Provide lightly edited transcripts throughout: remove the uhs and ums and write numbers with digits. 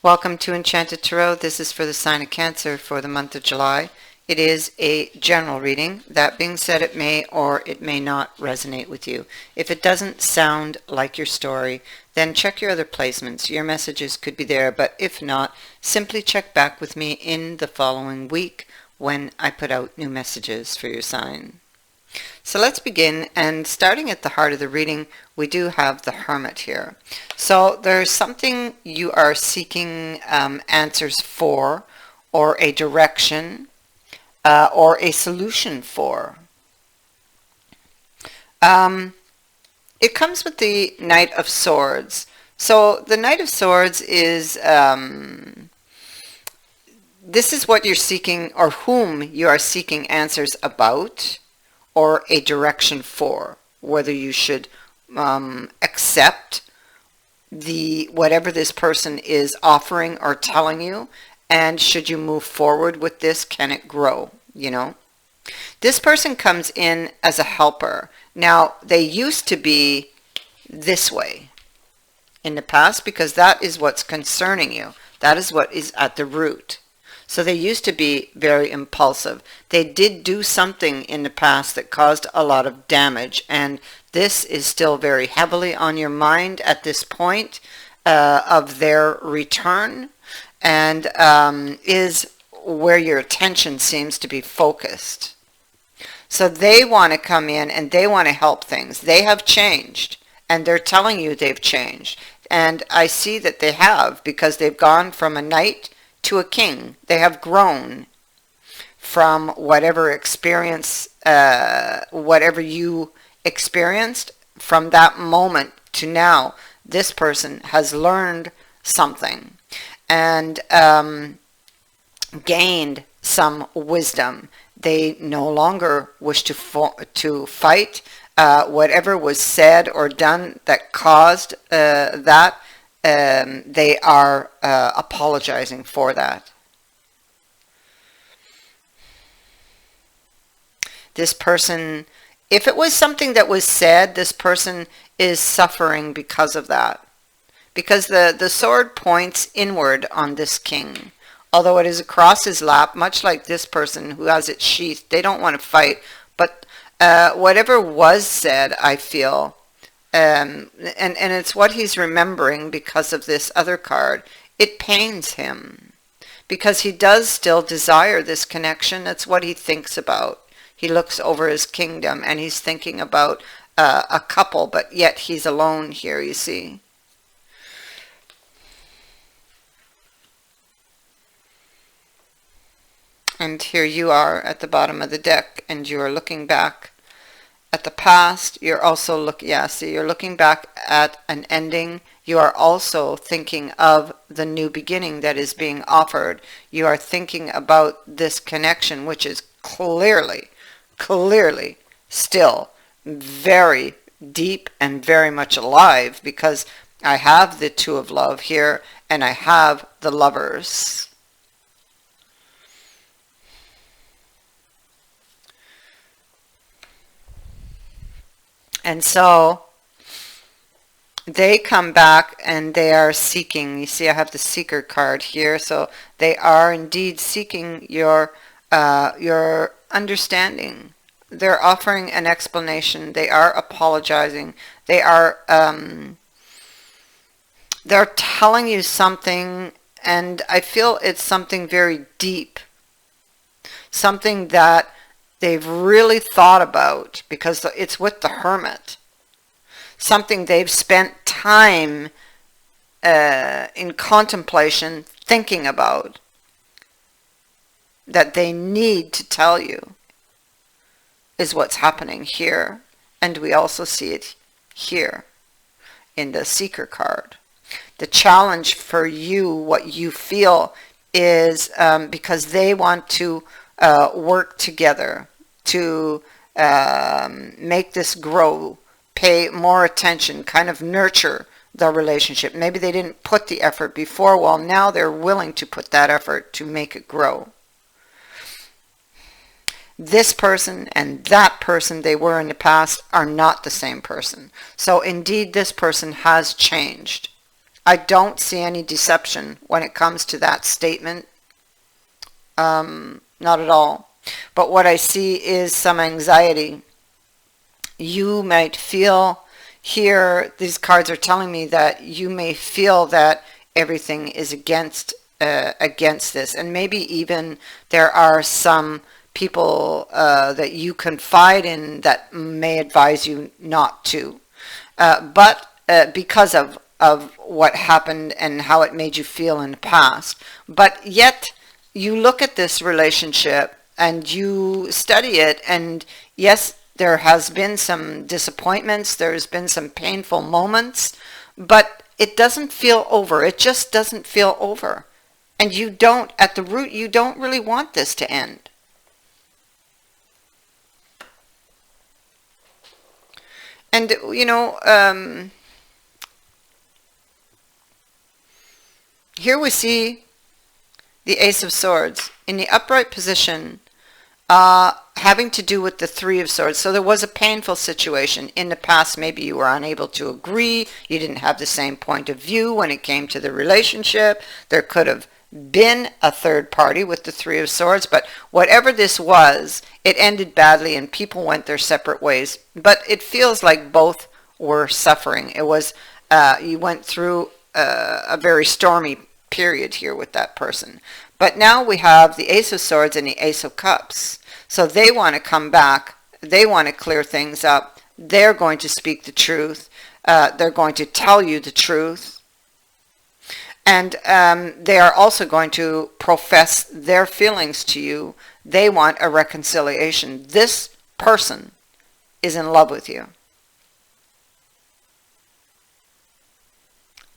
Welcome to Enchanted Tarot. This is for the sign of Cancer for the month of July. It is a general reading. That being said, it may or it may not resonate with you. If it doesn't sound like your story, then check your other placements. Your messages could be there, but if not, simply check back with me in the following week when I put out new messages for your sign. So let's begin, and starting at the heart of the reading, we do have the Hermit here. So there's something you are seeking answers for, or a direction, or a solution for. It comes with the Knight of Swords. So the Knight of Swords is, this is what you're seeking, or whom you are seeking answers about, or a direction for, whether you should accept whatever this person is offering or telling you, and should you move forward with this, can it grow, you know? This person comes in as a helper. Now, they used to be this way in the past because that is what's concerning you. That is what is at the root. So they used to be very impulsive. They did do something in the past that caused a lot of damage, and this is still very heavily on your mind at this point of their return, and is where your attention seems to be focused. So they want to come in and they want to help things. They have changed, and they're telling you they've changed. And I see that they have, because they've gone from a knight to a king. They have grown from whatever experience, whatever you experienced from that moment to now. This person has learned something and gained some wisdom. They no longer wish to fight. Whatever was said or done that caused that, they are apologizing for that. This person, if it was something that was said, this person is suffering because of that. Because the sword points inward on this king. Although it is across his lap, much like this person who has it sheathed, they don't want to fight. But whatever was said, I feel, and it's what he's remembering because of this other card. It pains him because he does still desire this connection. That's what he thinks about. He looks over his kingdom and he's thinking about a couple, but yet he's alone here, you see. And here you are at the bottom of the deck, and you are looking back at the past. You're also you're looking back at an ending. You are also thinking of the new beginning that is being offered. You are thinking about this connection, which is clearly still very deep and very much alive, because I have the Two of Love here and I have the Lovers. And so they come back and they are seeking. You see, I have the Seeker card here. So they are indeed seeking your understanding. They're offering an explanation. They are apologizing. They are they're telling you something, and I feel it's something very deep. Something that they've really thought about, because it's with the Hermit. Something they've spent time in contemplation, thinking about, that they need to tell you, is what's happening here. And we also see it here in the Seeker card. The challenge for you, what you feel, is because they want to work together to make this grow, pay more attention, kind of nurture the relationship. Maybe they didn't put the effort before. Well, now they're willing to put that effort to make it grow. This person and that person they were in the past are not the same person. So indeed, this person has changed. I don't see any deception when it comes to that statement. Not at all. But what I see is some anxiety. You might feel here, these cards are telling me that you may feel that everything is against this, and maybe even there are some people that you confide in that may advise you not to. But because of what happened and how it made you feel in the past. But yet, you look at this relationship and you study it, and yes, there has been some disappointments, there's been some painful moments, but it doesn't feel over. It just doesn't feel over. And you don't, at the root, you don't really want this to end. And, here we see the Ace of Swords in the upright position, having to do with the Three of Swords. So there was a painful situation in the past. Maybe you were unable to agree. You didn't have the same point of view when it came to the relationship. There could have been a third party with the Three of Swords, but whatever this was, it ended badly and people went their separate ways. But it feels like both were suffering. It was, you went through a very stormy period here with that person. But now we have the Ace of Swords and the Ace of Cups. So they want to come back. They want to clear things up. They're going to speak the truth. They're going to tell you the truth. And they are also going to profess their feelings to you. They want a reconciliation. This person is in love with you.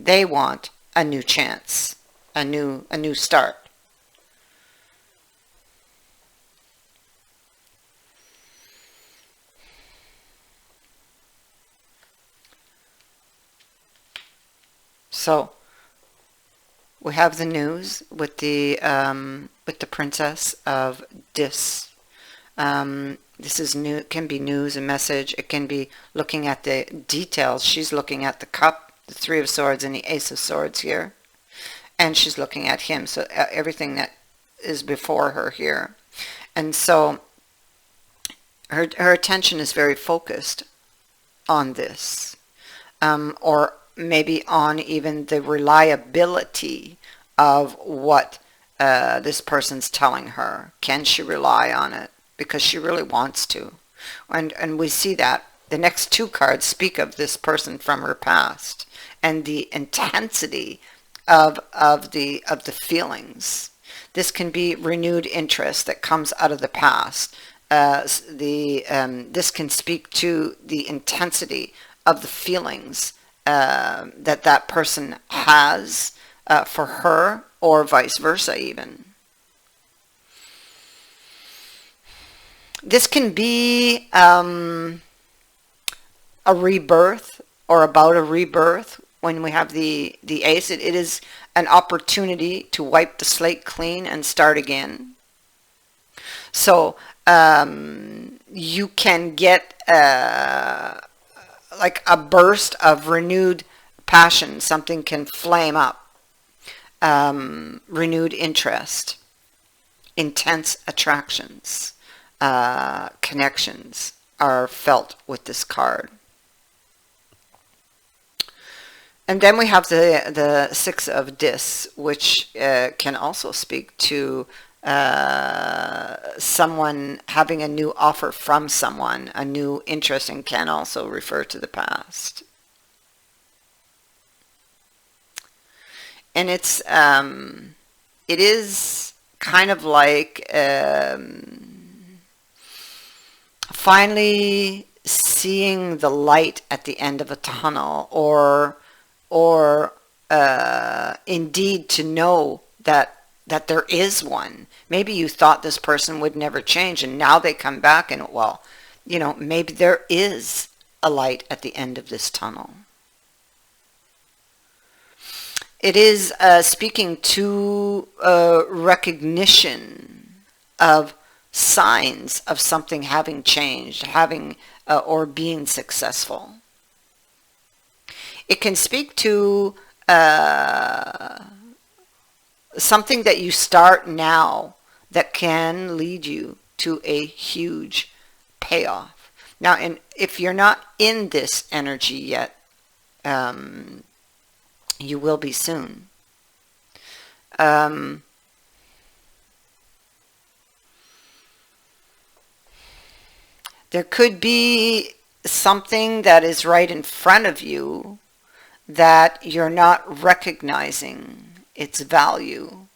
They want a new chance, a new start. So we have the news with the Princess of Dis. This is new. It can be news, a message. It can be looking at the details. She's looking at the cup, the Three of Swords, and the Ace of Swords here, and she's looking at him. So everything that is before her here, and so her attention is very focused on this, or maybe on even the reliability of what this person's telling her. Can she rely on it? Because she really wants to. And we see that the next two cards speak of this person from her past and the intensity of the feelings. This can be renewed interest that comes out of the past. This can speak to the intensity of the feelings that person has for her, or vice versa even. This can be a rebirth, or about a rebirth. When we have the Ace, it is an opportunity to wipe the slate clean and start again. So you can get like a burst of renewed passion. Something can flame up. Renewed interest, intense attractions, connections are felt with this card. And then we have the Six of Dis, which can also speak to someone having a new offer from someone, a new interest, and can also refer to the past. And it is kind of like finally seeing the light at the end of a tunnel, or indeed to know that there is one. Maybe you thought this person would never change, and now they come back, and well, maybe there is a light at the end of this tunnel. It is speaking to recognition of signs of something having changed, having or being successful. It can speak to something that you start now that can lead you to a huge payoff. Now, and if you're not in this energy yet, you will be soon. There could be something that is right in front of you that you're not recognizing its value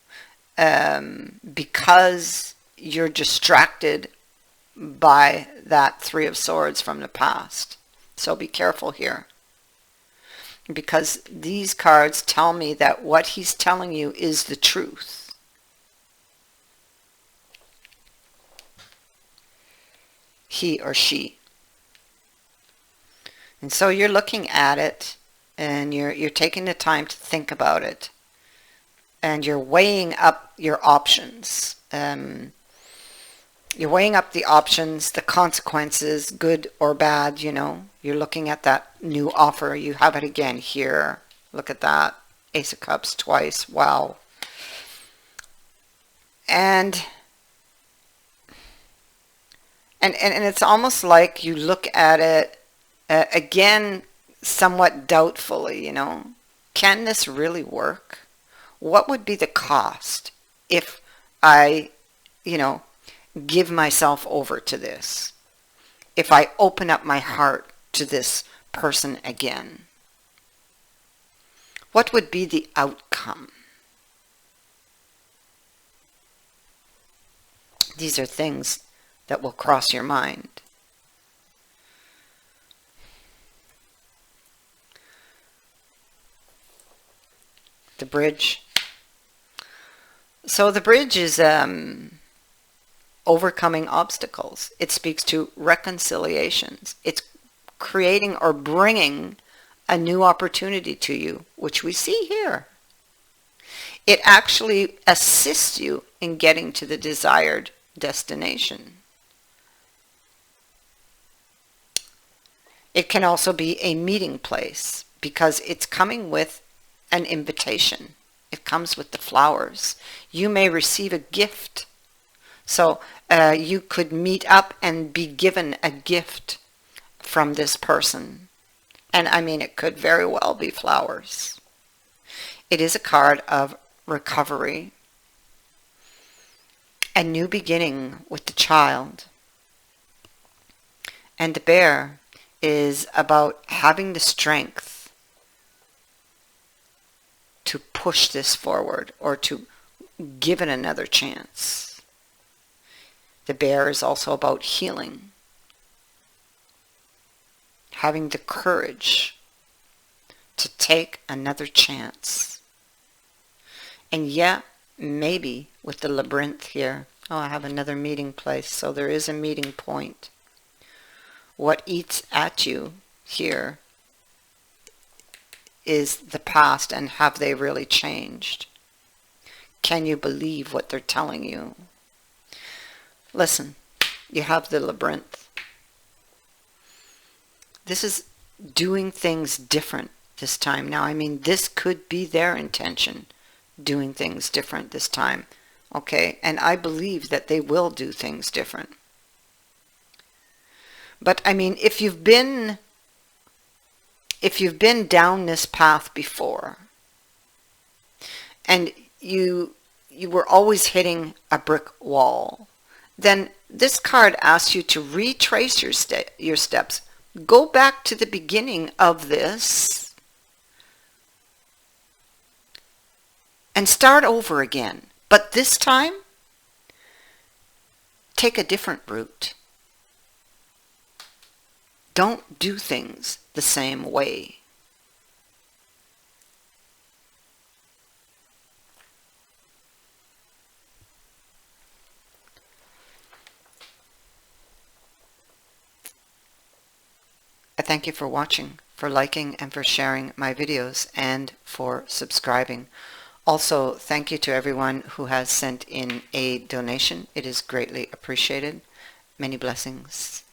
because you're distracted by that Three of Swords from the past. So be careful here, because these cards tell me that what he's telling you is the truth. He or she. And so you're looking at it, and you're taking the time to think about it, and you're weighing up your options. You're weighing up the options, the consequences, good or bad, you know. You're looking at that new offer. You have it again here. Look at that. Ace of Cups twice. Wow. And it's almost like you look at it again somewhat doubtfully, you know. Can this really work? What would be the cost if I, you know, give myself over to this? If I open up my heart to this person again? What would be the outcome? These are things that will cross your mind. The bridge. So the bridge is overcoming obstacles. It speaks to reconciliations. It's creating or bringing a new opportunity to you, which we see here. It actually assists you in getting to the desired destination. It can also be a meeting place because it's coming with an invitation. It comes with the flowers. You may receive a gift. So you could meet up and be given a gift from this person. And I mean, it could very well be flowers. It is a card of recovery, a new beginning with the child. And the bear is about having the strength to push this forward or to give it another chance. The bear is also about healing, having the courage to take another chance. And yeah, maybe with the labyrinth here, oh, I have another meeting place, so there is a meeting point. What eats at you here is the past, and have they really changed? Can you believe what they're telling you? Listen, you have the labyrinth. This is doing things different this time. Now, I mean, this could be their intention, doing things different this time. Okay, and I believe that they will do things different. But I mean, if you've been down this path before, and you were always hitting a brick wall, then this card asks you to retrace your steps. Go back to the beginning of this and start over again. But this time, take a different route. Don't do things the same way. I thank you for watching, for liking and for sharing my videos, and for subscribing. Also, thank you to everyone who has sent in a donation. It is greatly appreciated. Many blessings.